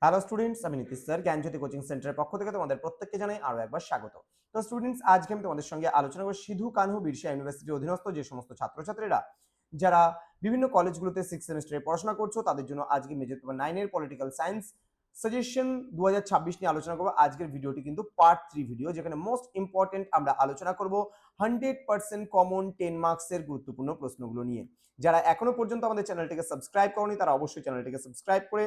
Hello students, আমি Nitish sir জ্ঞানজ্যোতি coaching সেন্টারের পক্ষ থেকে তোমাদের প্রত্যেককে জানাই আরো একবার স্বাগত। তো স্টুডেন্টস, আজকে আমি তোমাদের সঙ্গে আলোচনা করব সিধু কানহু বিরসা ইউনিভার্সিটির অধীনস্থ যে সমস্ত ছাত্রছাত্রীরা যারা বিভিন্ন কলেজগুলোতে 6 সেমিস্টারে পড়াশোনা করছো তাদের জন্য আজকে মেজর পেপার 9 এর পলিটিক্যাল সায়েন্স সাজেশন 2026 নিয়ে আলোচনা করব। আজকের ভিডিওটি কিন্তু পার্ট 3 ভিডিও, যেখানে মোস্ট ইম্পর্টেন্ট আমরা আলোচনা করব 100% কমন 10 মার্কসের গুরুত্বপূর্ণ প্রশ্নগুলো নিয়ে। যারা এখনো পর্যন্ত আমাদের চ্যানেলটিকে সাবস্ক্রাইব করোনি তারা অবশ্যই চ্যানেলটিকে সাবস্ক্রাইব করে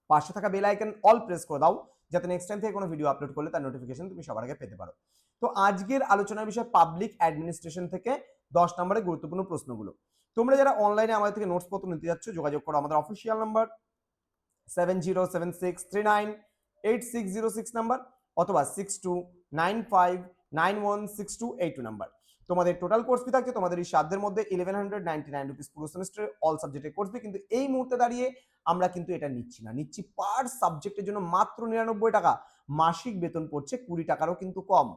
পাশে থাকা বেল আইকন অল প্রেস করে দাও, যাতে নেক্সট টাইম থেকে কোনো ভিডিও আপলোড করলে তার নোটিফিকেশন তুমি সবার আগে পেতে পারো। তো আজকের আলোচনার বিষয় পাবলিক অ্যাডমিনিস্ট্রেশন থেকে 10 নম্বরের গুরুত্বপূর্ণ প্রশ্নগুলো। তোমরা যারা অনলাইনে আমাদের থেকে নোটস পত্র নিতে যাচ্ছ, যোগাযোগ করো আমাদের অফিসিয়াল নাম্বার 7076398606 নাম্বার অথবা 6295916282 নাম্বার। তোমাদের টোটাল কোর্স ফি থাকছে তোমাদের এই সাধ্যের মধ্যে 1199 রুপিস পুরো সেমিস্টারে অল সাবজেক্টের কোর্স ফি। কিন্তু এই মুহূর্তে দাঁড়িয়ে আমরা কিন্তু এটা নিচ্ছি না, নিচ্ছি পার সাবজেক্টের জন্য মাত্র 99 টাকা। মাসিক বেতন পড়ছে 20 টাকারও কিন্তু কম।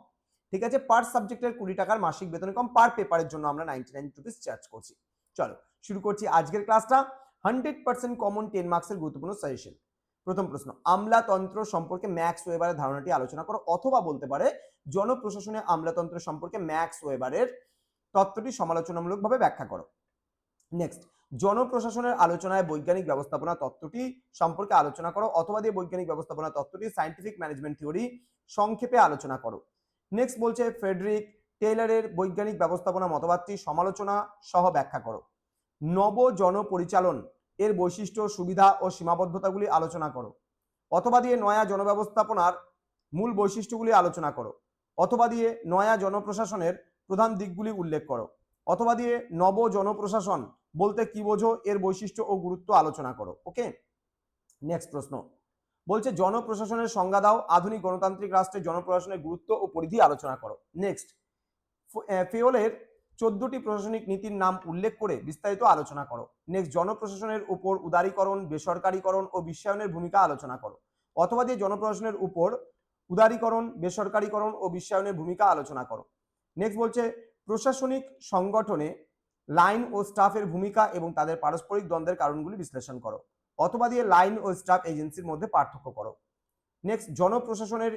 ঠিক আছে, পার সাবজেক্টের 20 টাকার মাসিক বেতন কম, পার পেপারের জন্য আমরা 99 রুপিস চার্জ করছি। চলো শুরু করছি আজকের ক্লাসটা। 100% কমন 10 মার্কসের গুরুত্বপূর্ণ সাজেশন। প্রথম প্রশ্ন, আমলাতন্ত্র সম্পর্কে ম্যাক্স ওয়েবারের ধারণাটি আলোচনা করো, অথবা বলতে পারে জনপ্রশাসনে আমলাতন্ত্র সম্পর্কে ম্যাক্স ওয়েবারের তত্ত্বটি সমালোচনামূলকভাবে ব্যাখ্যা করো। নেক্সট, জনপ্রশাসনের আলোচনায় বৈজ্ঞানিক ব্যবস্থাপনা তত্ত্বটি সম্পর্কে আলোচনা করো, অথবা দিয়ে বৈজ্ঞানিক ব্যবস্থাপনা তত্ত্বটি সায়েন্টিফিক ম্যানেজমেন্ট থিওরি সংক্ষেপে আলোচনা করো। নেক্সট বলছে ফ্রেডরিক টেইলরের বৈজ্ঞানিক ব্যবস্থাপনা মতবাদটি সমালোচনা সহ ব্যাখ্যা করো। নব জনপরিচালন এর বৈশিষ্ট্য, সুবিধা ও সীমাবদ্ধতাগুলি আলোচনা করো, অথবা দিয়ে নয়া জনব্যবস্থাপনার মূল বৈশিষ্ট্যগুলি আলোচনা করো, অথবা দিয়ে নয়া জনপ্রশাসনের প্রধান দিকগুলি উল্লেখ করো, অথবা দিয়ে নব জনপ্রশাসন বলতে কি বোঝো এর বৈশিষ্ট্য ও গুরুত্ব আলোচনা করো। ওকে, নেক্সট প্রশ্ন বলছে জনপ্রশাসনের সংজ্ঞা দাও, আধুনিক গণতান্ত্রিক রাষ্ট্রে জনপ্রশাসনের গুরুত্ব ও পরিধি আলোচনা করো। নেক্সট, ফেওলের 14টি প্রশাসনিক নীতির নাম উল্লেখ করে বিস্তারিত আলোচনা করো। নেক্সট, জনপ্রশাসনের উপর উদারীকরণ, বেসরকারীকরণ ও বিশ্বায়নের ভূমিকা আলোচনা করো, অথবা দিয়ে জনপ্রশাসনের উপর উদারীকরণ, বেসরকারীকরণ ও বিশ্বায়নের ভূমিকা আলোচনা করো। নেক্সট বলছে প্রশাসনিক সংগঠনে লাইন ও স্টাফের ভূমিকা এবং তাদের পারস্পরিক দ্বন্দ্বের কারণগুলি বিশ্লেষণ করো, অথবা দিয়ে লাইন ও স্টাফ এজেন্সির মধ্যে পার্থক্য করো। নেক্সট, জনপ্রশাসনের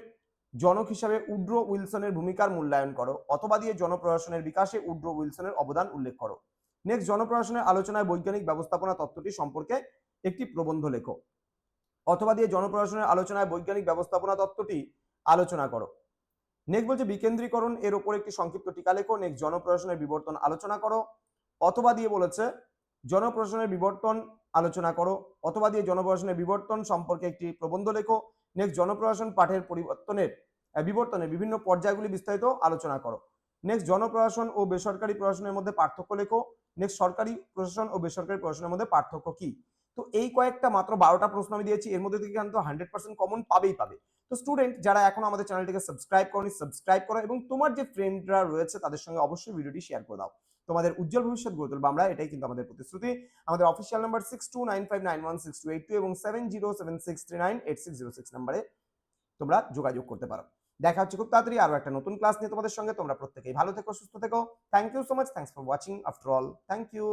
জনক হিসাবে উড্রো উইলসনের ভূমিকার মূল্যায়ন করো, অথবা দিয়ে জনপ্রশাসনের বিকাশে উড্রো উইলসনের অবদান উল্লেখ করো। নেক্সট, জনপ্রশাসনের আলোচনায় বৈজ্ঞানিক ব্যবস্থাপনা তত্ত্বটি সম্পর্কে একটি প্রবন্ধ লেখো, অথবা দিয়ে জনপ্রশাসনের আলোচনায় বৈজ্ঞানিক ব্যবস্থাপনা তত্ত্বটি আলোচনা করো। নেক্সট বলছে বিকেন্দ্রীকরণ এর উপর একটি সংক্ষিপ্ত টিকা লেখো। নেক্সট, জনপ্রশাসনের বিবর্তন আলোচনা করো, অথবা দিয়ে বলেছে জনপ্রশাসনের বিবর্তন আলোচনা করো, অথবা দিয়ে জনপ্রশাসনের বিবর্তন সম্পর্কে একটি প্রবন্ধ লেখো। নেক্সট, জনপ্রশাসন পাঠের বিবর্তনের বিভিন্ন পর্যায়গুলি বিস্তারিত আলোচনা করো। নেক্সট, জনপ্রশাসন ও বেসরকারি প্রশাসনের মধ্যে পার্থক্য লেখো। নেক্সট, সরকারি প্রশাসন ও বেসরকারি প্রশাসনের মধ্যে পার্থক্য কি। তো এই কয়েকটা মাত্র 12টা প্রশ্ন আমি দিয়েছি, এর মধ্যে থেকে কিন্তু 100% কমন পাবেই পাবে। তো স্টুডেন্ট যারা এখনো আমাদের চ্যানেলটিকে সাবস্ক্রাইব করনি, সাবস্ক্রাইব করো এবং তোমার যে ফ্রেন্ডরা রয়েছে তাদের সঙ্গে অবশ্যই ভিডিওটি শেয়ার করে দাও। তোমাদের উজ্জ্বল ভবিষ্যৎ গড়ে তুলবো আমরা, এটাই কিন্তু আমাদের প্রতিশ্রুতি। আমাদের অফিসিয়াল নাম্বার 6295916282 এবং 7076398606 নাম্বারে তোমরা যোগাযোগ করতে পারো। দেখা হচ্ছে খুব তাড়াতাড়ি আরো একটা নতুন ক্লাস নিয়ে তোমাদের সঙ্গে। তোমরা প্রত্যেকেই ভালো থেকো, সুস্থ থেকো। Thank you so much, thanks for watching after all, thank you.